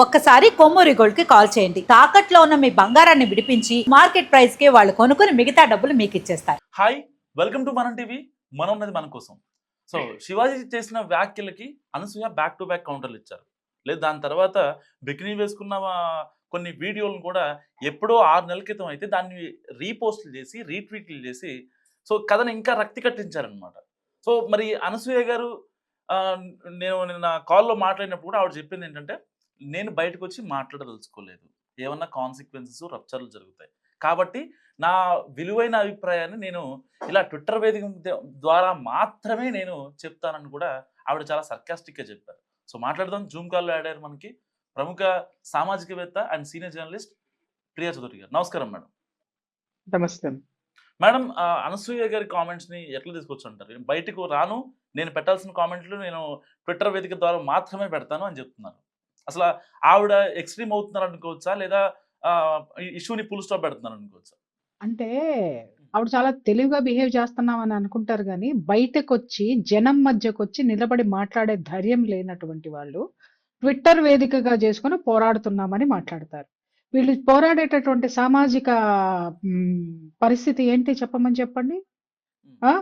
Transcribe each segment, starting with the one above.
ఒక్కసారి కొమ్మూరి గోల్డ్ కి కాల్ చేయండి. తాకట్లో ఉన్న మీ బంగారాన్ని విడిపించి మార్కెట్ ప్రైస్ కి వాళ్ళు కొనుక్కుని మిగతా డబ్బులు మీకు ఇచ్చేస్తారు. హాయ్, వెల్కమ్ టు మనం టీవీ. మనం ఉన్నది మన కోసం. సో శివాజీ చేసిన వ్యాఖ్యలకి అనసూయ బ్యాక్ టు బ్యాక్ కౌంటర్లు ఇచ్చారు. లేదు దాని తర్వాత బికినీ వేసుకున్న కొన్ని వీడియోలను కూడా ఎప్పుడో 6 నెలల క్రితం అయితే దాన్ని రీపోస్ట్లు చేసి రీట్వీట్లు చేసి సో కథను ఇంకా రక్తి కట్టించారనమాట. సో మరి అనసూయ గారు నేను నిన్న కాల్లో మాట్లాడినప్పుడు కూడా ఆవిడ చెప్పింది ఏంటంటే, నేను బయటకు వచ్చి మాట్లాడదలుచుకోలేదు, ఏమన్నా కాన్సిక్వెన్సెస్ రప్చర్లు జరుగుతాయి కాబట్టి నా విలువైన అభిప్రాయాన్ని నేను ఇలా ట్విట్టర్ వేదిక ద్వారా మాత్రమే నేను చెప్తానని కూడా ఆవిడ చాలా సర్కాస్టిక్గా చెప్పారు. సో మాట్లాడదాం. జూమ్ కాల్లో ఆడారు మనకి ప్రముఖ సామాజికవేత్త and senior journalist Priya Chaudhary గారు. నమస్కారం మేడం. నమస్తే మేడం, అనసూయ గారి కామెంట్స్ని ఎట్లా తీసుకొచ్చి అంటారు? బయటకు రాను, నేను పెట్టాల్సిన కామెంట్లు నేను ట్విట్టర్ వేదిక ద్వారా మాత్రమే పెడతాను అని చెప్తున్నారు. అసలు ఆవిడ ఎక్స్ట్రీమ్ అవుతున్నారు అనుకోవచ్చా, లేదా ఇష్యూని ఫుల్ స్టాప్ పెడుతున్నారు అనుకోవచ్చా? అంటే ఆవిడ చాలా తెలివిగా బిహేవ్ చేస్తున్నామని అనుకుంటారు కానీ బయటకొచ్చి జనం మధ్యకొచ్చి నిలబడి మాట్లాడే ధైర్యం లేనటువంటి వాళ్ళు ట్విట్టర్ వేదికగా చేసుకుని పోరాడుతున్నామని మాట్లాడతారు. వీళ్ళు పోరాడేటటువంటి సామాజిక పరిస్థితి ఏంటి చెప్పమని చెప్పండి. ఆ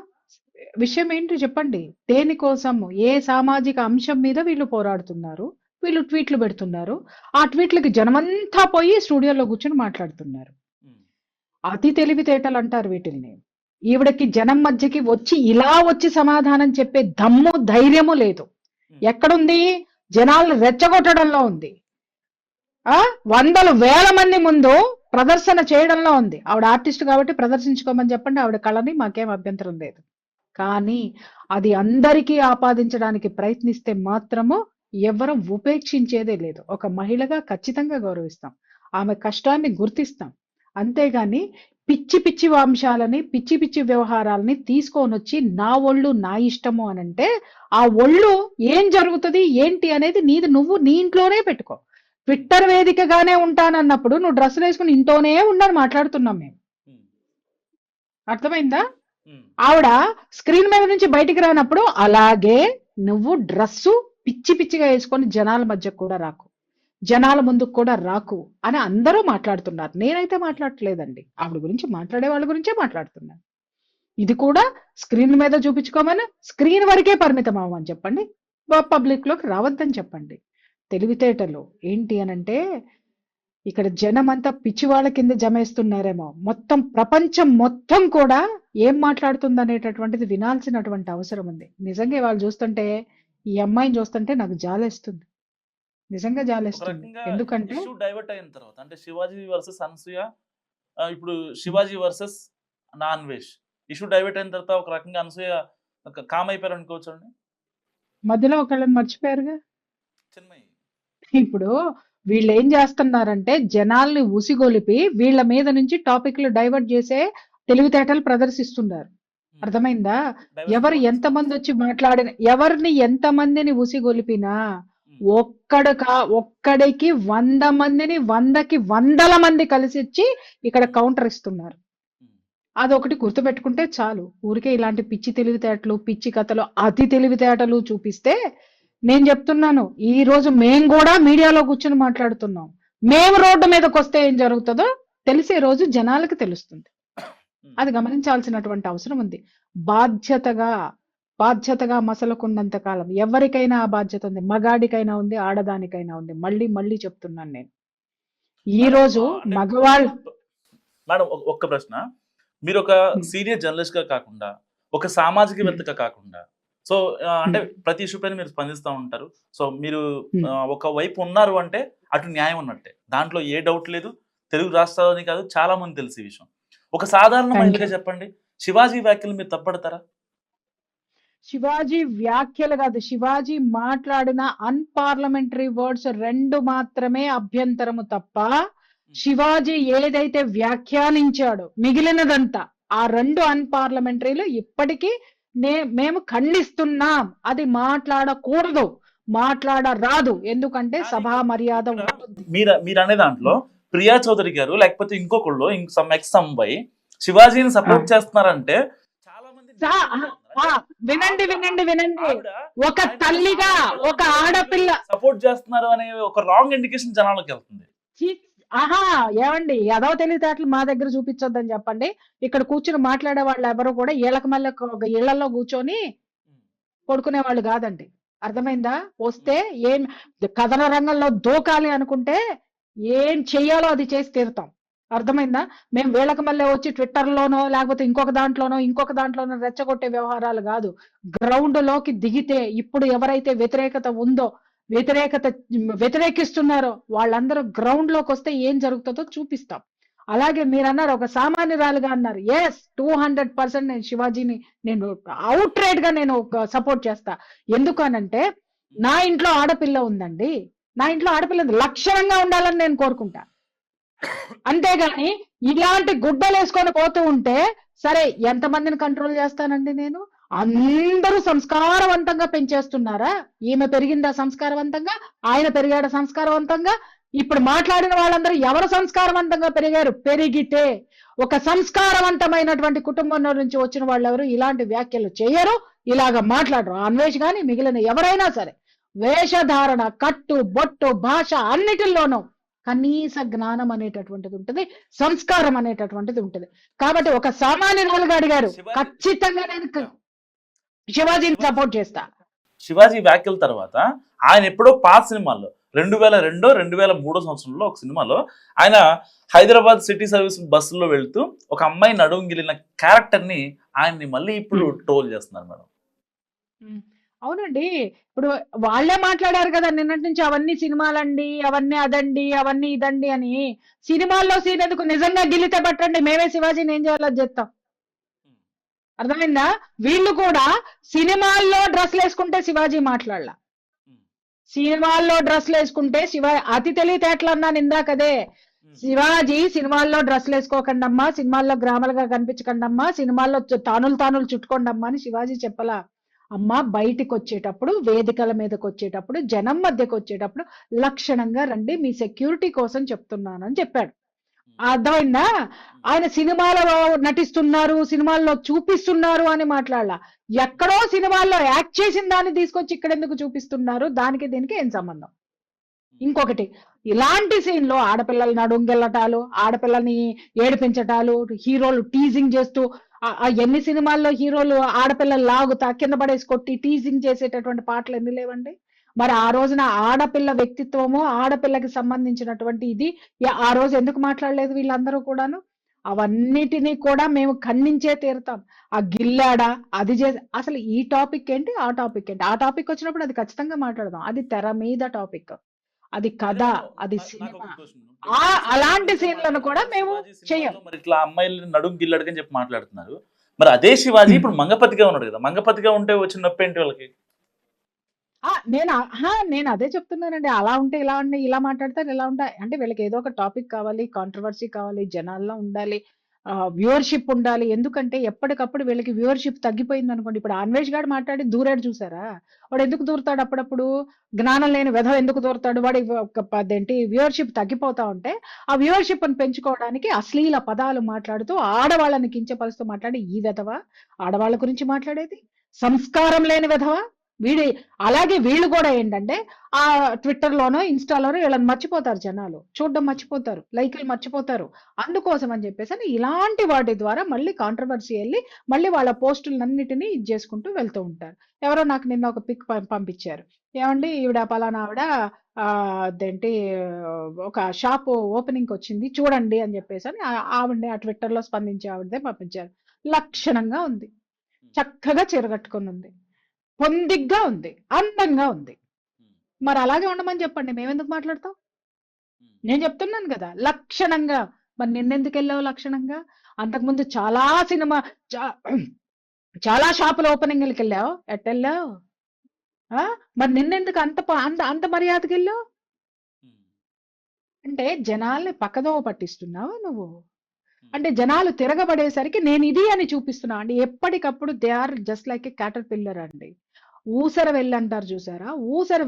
విషయం ఏంటి చెప్పండి. దేనికోసం, ఏ సామాజిక అంశం మీద వీళ్ళు పోరాడుతున్నారు? వీళ్ళు ట్వీట్లు పెడుతున్నారు. ఆ ట్వీట్లకి జనమంతా పోయి స్టూడియోలో కూర్చొని మాట్లాడుతున్నారు. అతి తెలివితేటలు అంటారు వీటిల్ని. ఈవిడకి జనం మధ్యకి వచ్చి ఇలా వచ్చి సమాధానం చెప్పే దమ్ము ధైర్యము లేదు. ఎక్కడుంది? జనాలను రెచ్చగొట్టడంలో ఉంది. వందల వేల మంది ముందు ప్రదర్శన చేయడంలో ఉంది. ఆవిడ ఆర్టిస్ట్ కాబట్టి ప్రదర్శించుకోమని చెప్పండి, ఆవిడ కళని మాకేం అభ్యంతరం లేదు. కానీ అది అందరికీ ఆపాదించడానికి ప్రయత్నిస్తే మాత్రము ఎవరు ఉపేక్షించేదే లేదు. ఒక మహిళగా ఖచ్చితంగా గౌరవిస్తాం, ఆమె కష్టాన్ని గుర్తిస్తాం. అంతేగాని పిచ్చి పిచ్చి అంశాలని, పిచ్చి పిచ్చి వ్యవహారాలని తీసుకొని వచ్చి నా ఒళ్ళు నా ఇష్టము అని అంటే ఆ ఒళ్ళు ఏం జరుగుతుంది ఏంటి అనేది నువ్వు నీ ఇంట్లోనే పెట్టుకో. ట్విట్టర్ వేదికగానే ఉంటానన్నప్పుడు నువ్వు డ్రెస్సులు వేసుకుని ఇంట్లోనే ఉండని మాట్లాడుతున్నాం మేము. అర్థమైందా? ఆవిడ స్క్రీన్ మీద నుంచి బయటికి రానప్పుడు అలాగే నువ్వు డ్రెస్సు పిచ్చి పిచ్చిగా వేసుకొని జనాల మధ్య కూడా రాకు, జనాల ముందుకు కూడా రాకు అని అందరూ మాట్లాడుతున్నారు. నేనైతే మాట్లాడట్లేదండి, ఆవిడ గురించి మాట్లాడే వాళ్ళ గురించే మాట్లాడుతున్నాను. ఇది కూడా స్క్రీన్ మీద చూపించుకోమని స్క్రీన్ వరకే పరిమితం అవ్వమని చెప్పండి, పబ్లిక్ లోకి రావద్దని చెప్పండి. తెలివితేటలు ఏంటి అనంటే ఇక్కడ జనం అంతా పిచ్చివాళ్ళ కింద జమేస్తున్నారేమో. మొత్తం ప్రపంచం మొత్తం కూడా ఏం మాట్లాడుతుంది అనేటటువంటిది వినాల్సినటువంటి అవసరం ఉంది. నిజంగా వాళ్ళు చూస్తుంటే, ఈ అమ్మాయిని చూస్తుంటే నాకు జాలేస్తుంది, నిజంగా జాలేస్తుంది. ఎందుకంటే డైవర్ట్ అయిన తర్వాత అంటే శివాజీ వర్సెస్ అనసూయ, ఇప్పుడు Shivaji versus non veg issue divert అయిన తర్వాత ఒక రకంగా అనసూయ కామ్ అయిపోయారు అనుకోవచ్చు అండి. మధ్యలో ఒకళ్ళని మర్చిపోయారుగా. ఇప్పుడు వీళ్ళు ఏం చేస్తున్నారంటే జనాల్ని ఉసిగొలిపి వీళ్ళ మీద నుంచి టాపిక్లు డైవర్ట్ చేసే తెలివితేటలు ప్రదర్శిస్తున్నారు. అర్థమైందా? ఎవరు ఎంతమంది వచ్చి మాట్లాడిన, ఎవరిని ఎంతమందిని ఉసిగొలిపినా ఒక్కడికి 100 మందిని 100కి 100 మంది కలిసి వచ్చి ఇక్కడ కౌంటర్ ఇస్తున్నారు. అదొకటి గుర్తుపెట్టుకుంటే చాలు. ఊరికే ఇలాంటి పిచ్చి తెలివితేటలు, పిచ్చి కథలు, అతి తెలివితేటలు చూపిస్తే నేను చెప్తున్నాను, ఈ రోజు మేము కూడా మీడియాలో కూర్చొని మాట్లాడుతున్నాం. మేము రోడ్డు మీదకి వస్తే ఏం జరుగుతుందో తెలిసే రోజు జనాలకు తెలుస్తుంది. అది గమనించాల్సినటువంటి అవసరం ఉంది. బాధ్యతగా మసలుకున్నంత కాలం ఎవరికైనా ఆ బాధ్యత ఉంది. మగాడికైనా ఉంది, ఆడదానికైనా ఉంది. మళ్ళీ చెప్తున్నాను నేను. ఈ రోజు మగవాళ్ళు. మేడం, ఒక్క ప్రశ్న. మీరు ఒక సీనియర్ జర్నలిస్ట్ గా కాకుండా, ఒక సామాజికవేత్తగా కాకుండా, సో అంటే ప్రతి ఇష్యూ పైన మీరు స్పందిస్తూ ఉంటారు. సో మీరు ఒక వైపు ఉన్నారు అంటే అటు న్యాయం ఉన్నట్టే, దాంట్లో ఏ డౌట్ లేదు. తెలుగు రాష్ట్రాలని కాదు, చాలా మంది తెలిసి ఈ విషయం. ఒక సాధారణ మహిళగా చెప్పండి, శివాజీ వ్యాఖ్యలు మీరు తప్పడతారా? శివాజీ వ్యాఖ్యలు కాదు, శివాజీ మాట్లాడిన అన్పార్లమెంటరీ వర్డ్స్ 2 మాత్రమే అభ్యంతరము తప్ప శివాజీ ఏదైతే వ్యాఖ్యానించాడో మిగిలినదంతా ఆ 2 అన్పార్లమెంటరీలు ఇప్పటికీ మేము ఖండిస్తున్నాం. అది మాట్లాడకూడదు, మాట్లాడరాదు. ఎందుకంటే సభా మర్యాద ఉంటుంది. మీరు అనే దాంట్లో ప్రియా చౌదరి గారు లేకపోతే ఇంకొకళ్ళు సమ్ అమ్మాయి శివాజీని సపోర్ట్ చేస్తున్నారంటే చాలా మంది ఆ, వినండి వినండి వినండి, ఒక తల్లిగా ఒక ఆడపిల్ల సపోర్ట్ చేస్తున్నారు అనే ఒక రాంగ్ ఇండికేషన్ జనాలకు వెళ్తుంది. చి- ఆహా, ఏమండి ఎదవ తెలివితేటలు మా దగ్గర చూపించొద్దని చెప్పండి. ఇక్కడ కూర్చుని మాట్లాడే వాళ్ళు ఎవరు కూడా ఇళ్ళకి మళ్ళీ ఇళ్లలో కూర్చొని పడుకునే వాళ్ళు కాదండి. అర్థమైందా? వస్తే ఏం కథన రంగంలో దూకాలి అనుకుంటే ఏం చెయ్యాలో అది చేసి తీరుతాం. అర్థమైందా? మేము వీళ్ళకి మళ్ళీ వచ్చి ట్విట్టర్లోనో లేకపోతే ఇంకొక దాంట్లోనో రెచ్చగొట్టే వ్యవహారాలు కాదు. గ్రౌండ్ లోకి దిగితే ఇప్పుడు ఎవరైతే వ్యతిరేకత ఉందో, వ్యతిరేకిస్తున్నారో వాళ్ళందరూ గ్రౌండ్ లోకి వస్తే ఏం జరుగుతుందో చూపిస్తాం. అలాగే మీరు అన్నారు ఒక సామాన్యురాలుగా అన్నారు. ఎస్, 200% నేను శివాజీని నేను అవుట్ రైట్ గా నేను సపోర్ట్ చేస్తా. ఎందుకు అనంటే నా ఇంట్లో ఆడపిల్ల ఉందండి, నా ఇంట్లో ఆడపిల్ల ఉంది, లక్షణంగా ఉండాలని నేను కోరుకుంటా. అంతేగాని ఇలాంటి గుడ్డలు వేసుకొని పోతూ ఉంటే సరే ఎంతమందిని కంట్రోల్ చేస్తానండి నేను? అందరూ సంస్కారవంతంగా పెంచేస్తున్నారా? ఈమె పెరిగిందా సంస్కారవంతంగా, ఆయన పెరిగాడు సంస్కారవంతంగా? ఇప్పుడు మాట్లాడిన వాళ్ళందరూ ఎవరు సంస్కారవంతంగా పెరిగారు? పెరిగితే ఒక సంస్కారవంతమైనటువంటి కుటుంబంలో నుంచి వచ్చిన వాళ్ళు ఎవరు ఇలాంటి వ్యాఖ్యలు చేయరు, ఇలాగ మాట్లాడరు. అన్వేష్ గాని మిగిలిన ఎవరైనా సరే వేషధారణ, కట్టు, బొట్టు, భాష అన్నిటిల్లోనూ కనీస జ్ఞానం అనేటటువంటిది ఉంటుంది, సంస్కారం అనేటటువంటిది ఉంటుంది. కాబట్టి ఒక సామాన్యురాలుగా అడిగారు, ఖచ్చితంగా నేను శివాజీని సపోర్ట్ చేస్తా. శివాజీ వ్యాఖ్యల తర్వాత ఆయన ఎప్పుడో పాత సినిమాల్లో 2002, 2003 సంవత్సరంలో ఒక సినిమాలో ఆయన హైదరాబాద్ సిటీ సర్వీస్ బస్సులో వెళ్తూ ఒక అమ్మాయి నడుంగిలిన క్యారెక్టర్ని ఆయన్ని మళ్ళీ ఇప్పుడు ట్రోల్ చేస్తున్నారు మేడం. అవునండి, ఇప్పుడు వాళ్ళే మాట్లాడారు కదా నిన్నటి నుంచి, అవన్నీ సినిమాలండి, అవన్నీ అదండి, అవన్నీ ఇదండి అని. సినిమాల్లో సీన్ ఎందుకు? నిజంగా గిల్లితే పట్టండి, మేమే శివాజీని ఏం చేయాలో చెప్తాం. అర్థమైందా? వీళ్ళు కూడా సినిమాల్లో డ్రెస్లు వేసుకుంటే శివాజీ మాట్లాడాల, సినిమాల్లో డ్రెస్లు వేసుకుంటే అతి తెలివితేటలు అన్నాను ఇందాకదే. శివాజీ సినిమాల్లో డ్రెస్లు వేసుకోకండి అమ్మా, సినిమాల్లో గ్రామాలుగా కనిపించకండి అమ్మా, సినిమాల్లో తానులు చుట్టుకోండి అమ్మా అని శివాజీ చెప్పలా. అమ్మ బయటికి వచ్చేటప్పుడు, వేదికల మీదకి వచ్చేటప్పుడు, జనం మధ్యకి వచ్చేటప్పుడు లక్షణంగా రండి, మీ సెక్యూరిటీ కోసం చెప్తున్నానని చెప్పాడు. అర్థమైందా? ఆయన సినిమాలో నటిస్తున్నారు, సినిమాల్లో చూపిస్తున్నారు అని మాట్లాడాల. ఎక్కడో సినిమాల్లో యాక్ట్ చేసిన దాన్ని తీసుకొచ్చి ఇక్కడ ఎందుకు చూపిస్తున్నారు? దానికి దీనికి ఏం సంబంధం? ఇంకొకటి, ఇలాంటి సీన్ లో ఆడపిల్లల నడుంగెళ్ళటాలు, ఆడపిల్లని ఏడిపించటాలు, హీరోలు టీజింగ్ చేస్తూ ఎన్ని సినిమాల్లో హీరోలు ఆడపిల్లలు లాగుతా కింద పడేసి కొట్టి టీజింగ్ చేసేటటువంటి పాటలు ఎన్ని లేవండి? మరి ఆ రోజున ఆడపిల్ల వ్యక్తిత్వము, ఆడపిల్లకి సంబంధించినటువంటి ఇది ఆ రోజు ఎందుకు మాట్లాడలేదు వీళ్ళందరూ కూడాను? అవన్నిటినీ కూడా మేము ఖండించే తీరుతాం. ఆ గిల్లాడా, అది చేసి, అసలు ఈ టాపిక్ ఏంటి, ఆ టాపిక్ ఏంటి? ఆ టాపిక్ వచ్చినప్పుడు అది ఖచ్చితంగా మాట్లాడదాం. అది తెర మీద టాపిక్, అది కథ, అది సినిమా. అలాంటి సీన్లను కూడా మేము చెయ్యం. మరి ఇట్లా అమ్మాయిలు నడుం గిల్లడకని చెప్పి మాట్లాడుతున్నారు. మరి అదే శివాజీ ఇప్పుడు మంగపతిగా ఉన్నాడు కదా, మంగపతిగా ఉంటే వచ్చిన నొప్పి ఏంటి వాళ్ళకి? నేను అదే చెప్తున్నానండి. అలా ఉంటే ఇలా ఉండి, ఇలా మాట్లాడతారు, ఇలా ఉంటాయి అంటే వీళ్ళకి ఏదో ఒక టాపిక్ కావాలి, కాంట్రవర్సీ కావాలి, జనాల్లో ఉండాలి, వ్యూవర్షిప్ ఉండాలి. ఎందుకంటే ఎప్పటికప్పుడు వీళ్ళకి వ్యూవర్షిప్ తగ్గిపోయింది అనుకోండి. ఇప్పుడు అన్వేష్ గారు మాట్లాడి దూరాడు చూసారా? వాడు ఎందుకు దూరుతాడు? అప్పుడప్పుడు జ్ఞానం లేని వెధవ ఎందుకు దూరుతాడు? వాడి అదేంటి వ్యూవర్షిప్ తగ్గిపోతా ఉంటే ఆ వ్యూవర్షిప్ ని పెంచుకోవడానికి అశ్లీల పదాలు మాట్లాడుతూ, ఆడవాళ్ళని కించపరుస్తూ మాట్లాడి, ఈ వెధవ ఆడవాళ్ళ గురించి మాట్లాడేది? సంస్కారం లేని వెధవ అలాగే వీళ్ళు కూడా ఏంటంటే ఆ ట్విట్టర్ లోనో ఇన్స్టాలోనో వీళ్ళని మర్చిపోతారు, జనాలు చూడడం మర్చిపోతారు, లైక్లు మర్చిపోతారు. అందుకోసం అని చెప్పేసి ఇలాంటి వాటి ద్వారా మళ్ళీ కాంట్రవర్సీ వెళ్ళి మళ్ళీ వాళ్ళ పోస్టులన్నిటినీ ఇది చేసుకుంటూ వెళ్తూ ఉంటారు. ఎవరో నాకు నిన్న ఒక పిక్ పంపించారు, ఏమండి ఈవిడ పలానా ఆవిడ అదేంటి ఒక షాప్ ఓపెనింగ్ వచ్చింది చూడండి అని చెప్పేసి అని ఆవిడని ఆ ట్విట్టర్ లో స్పందించి ఆవిడదే పంపించారు. లక్షణంగా ఉంది, చక్కగా చీర కట్టుకుని ఉంది, పొందిగ్గా ఉంది, అందంగా ఉంది. మరి అలాగే ఉండమని చెప్పండి, మేమెందుకు మాట్లాడతాం? నేను చెప్తున్నాను కదా లక్షణంగా. మరి నిన్నెందుకు వెళ్ళావు లక్షణంగా? అంతకుముందు చాలా షాపుల ఓపెనింగ్లకి వెళ్ళావు, ఎట్టెళ్ళావు? మరి నిన్నెందుకు అంత మర్యాదకి వెళ్ళావు? అంటే జనాల్ని పక్కదోవ పట్టిస్తున్నావు నువ్వు. అంటే జనాలు తిరగబడేసరికి నేను ఇది అని చూపిస్తున్నా అండి. ఎప్పటికప్పుడు they are just like a caterpillar అండి. ఊసర వెళ్ళి అంటారు చూసారా? ఊసర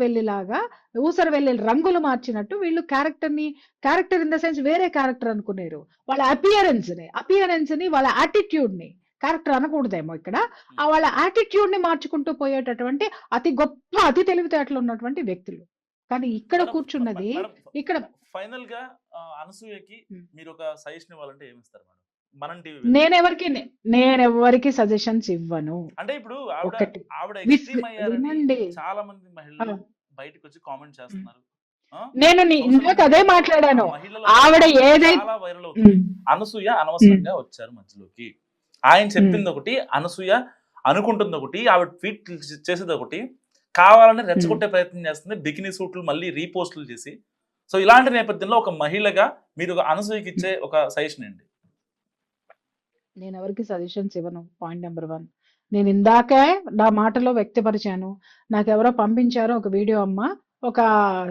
వెళ్ళి రంగులు మార్చినట్టు వీళ్ళు క్యారెక్టర్ ఇన్ ద సెన్స్ వేరే క్యారెక్టర్ అనుకున్నారు. వాళ్ళ అపియరెన్స్ ని, వాళ్ళ యాటిట్యూడ్ ని క్యారెక్టర్ అనకూడదేమో ఇక్కడ. వాళ్ళ యాటిట్యూడ్ ని మార్చుకుంటూ పోయేటటువంటి అతి గొప్ప అతి తెలివితేటలు ఉన్నటువంటి వ్యక్తులు. కానీ ఇక్కడ కూర్చున్నది ఇక్కడ ఫైనల్ గా అనసూయకి ఉమ్. మీరు ఒక సజెషన్ ఇవ్వాలంటే ఏమి ఇస్తారు మేడం? మనం టీవీ నేనెవరికి సజెషన్స్ ఇవ్వను. అంటే ఇప్పుడు ఆవిడ ఒకటి ఆవిడ విస్ ఎక్స్ట్రీమ్ అయ్యారని వినండి. చాలా మంది ఆ, మహిళలు బయటకు వచ్చి కామెంట్ చేస్తున్నారు. నేను సోషల్ ఇందాక అదే మీడియాలో ఆ మాట్లాడాను. మహిళల ఆవిడ కామెంట్స్ ఏదైతే చాలా వైరల్ అవుతుంది. ఉమ్, అనసూయ ఉమ్, అనవసరంగా వచ్చారు మధ్యలోకి. ఆయన ఉమ్, చెప్పింది ఒకటి, అనసూయ అనుకుంటుంది ఒకటి, ఆవిడ ట్వీట్ చేసేది ఒకటి, కావాలని ఉమ్. రెచ్చగొట్టే ప్రయత్నం చేస్తుంది. బికినీ సూట్లు మళ్ళీ రీపోస్టులు చేసి. సో ఇలాంటి నేపథ్యంలో ఒక మహిళగా మీరు ఒక అనసూయకి ఇచ్చే ఒక సజెషన్ ఏంటి? నేను ఎవరికి సజెషన్స్ ఇవ్వను. Point number 1. నేను ఇందాకే నా మాటలో వ్యక్తపరిచాను. నాకెవరో పంపించారో ఒక వీడియో అమ్మ. ఒక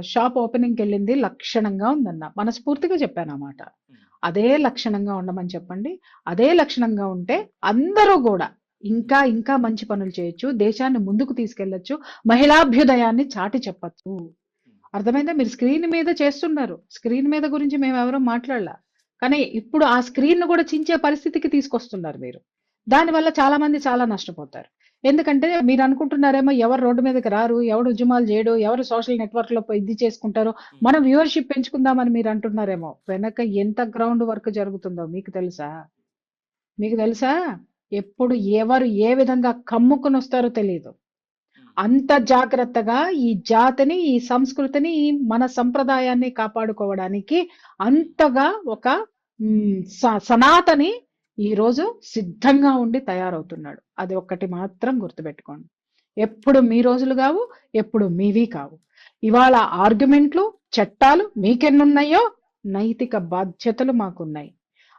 షాప్ ఓపెనింగ్కి వెళ్ళింది, లక్షణంగా ఉందన్న. మనస్ఫూర్తిగా చెప్పాను ఆ మాట. అదే లక్షణంగా ఉండమని చెప్పండి. అదే లక్షణంగా ఉంటే అందరూ కూడా ఇంకా ఇంకా మంచి పనులు చేయొచ్చు, దేశాన్ని ముందుకు తీసుకెళ్లొచ్చు, మహిళాభ్యుదయాన్ని చాటి చెప్పచ్చు. అర్థమైందా? మీరు స్క్రీన్ మీద చేస్తున్నారు. స్క్రీన్ మీద గురించి మేము ఎవరూ మాట్లాడలా. కానీ ఇప్పుడు ఆ స్క్రీన్ కూడా చించే పరిస్థితికి తీసుకొస్తున్నారు మీరు. దానివల్ల చాలా మంది చాలా నష్టపోతారు. ఎందుకంటే మీరు అనుకుంటున్నారేమో ఎవరు రోడ్డు మీదకి రారు, ఎవడు ఉద్యమాలు చేయడు, ఎవరు సోషల్ నెట్వర్క్ లో ఇది చేసుకుంటారో, మనం వ్యూవర్షిప్ పెంచుకుందామని మీరు అంటున్నారేమో. వెనక ఎంత గ్రౌండ్ వర్క్ జరుగుతుందో మీకు తెలుసా? మీకు తెలుసా? ఎప్పుడు ఎవరు ఏ విధంగా కమ్ముకుని వస్తారో తెలియదు. అంత జాగ్రత్తగా ఈ జాతిని, ఈ సంస్కృతిని, ఈ మన సంప్రదాయాన్ని కాపాడుకోవడానికి అంతగా ఒక సనాతని ఈ రోజు సిద్ధంగా ఉండి తయారవుతున్నాడు. అది ఒక్కటి మాత్రం గుర్తుపెట్టుకోండి. ఎప్పుడు మీ రోజులు కావు, ఎప్పుడు మీవి కావు. ఇవాళ ఆర్గ్యుమెంట్లు, చట్టాలు మీకెన్నున్నాయో నైతిక బాధ్యతలు మాకున్నాయి.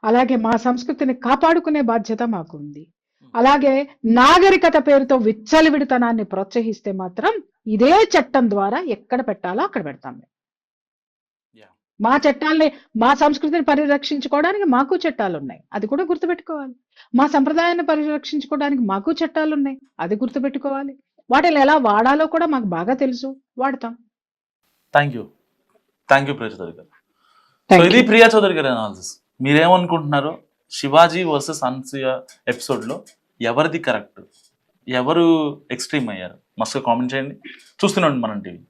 అలాగే మా సంస్కృతిని కాపాడుకునే బాధ్యత మాకుంది. అలాగే నాగరికత పేరుతో విచ్చలవిడితనాన్ని ప్రోత్సహిస్తే మాత్రం ఇదే చట్టం ద్వారా ఎక్కడ పెట్టాలో అక్కడ పెడతాం. మా చట్టాలని, మా సంస్కృతిని పరిరక్షించుకోవడానికి మాకు చట్టాలు ఉన్నాయి, అది కూడా గుర్తుపెట్టుకోవాలి. మా సంప్రదాయాన్ని పరిరక్షించుకోవడానికి మాకు చట్టాలు ఉన్నాయి, అది గుర్తుపెట్టుకోవాలి. వాటిని ఎలా వాడాలో కూడా మాకు బాగా తెలుసు, వాడతాం. థ్యాంక్ యూ ప్రియా చౌదరి గారు. సో ఇది ప్రియా చౌదరి గారి అనాలిసిస్. మీరేమనుకుంటున్నారో శివాజీ వర్సెస్ అనసూయ ఎపిసోడ్లో ఎవరిది కరెక్ట్, ఎవరు ఎక్స్ట్రీమ్ అయ్యారు, మస్తుగా కామెంట్ చేయండి. చూస్తున్నాండి మనం టీవీ.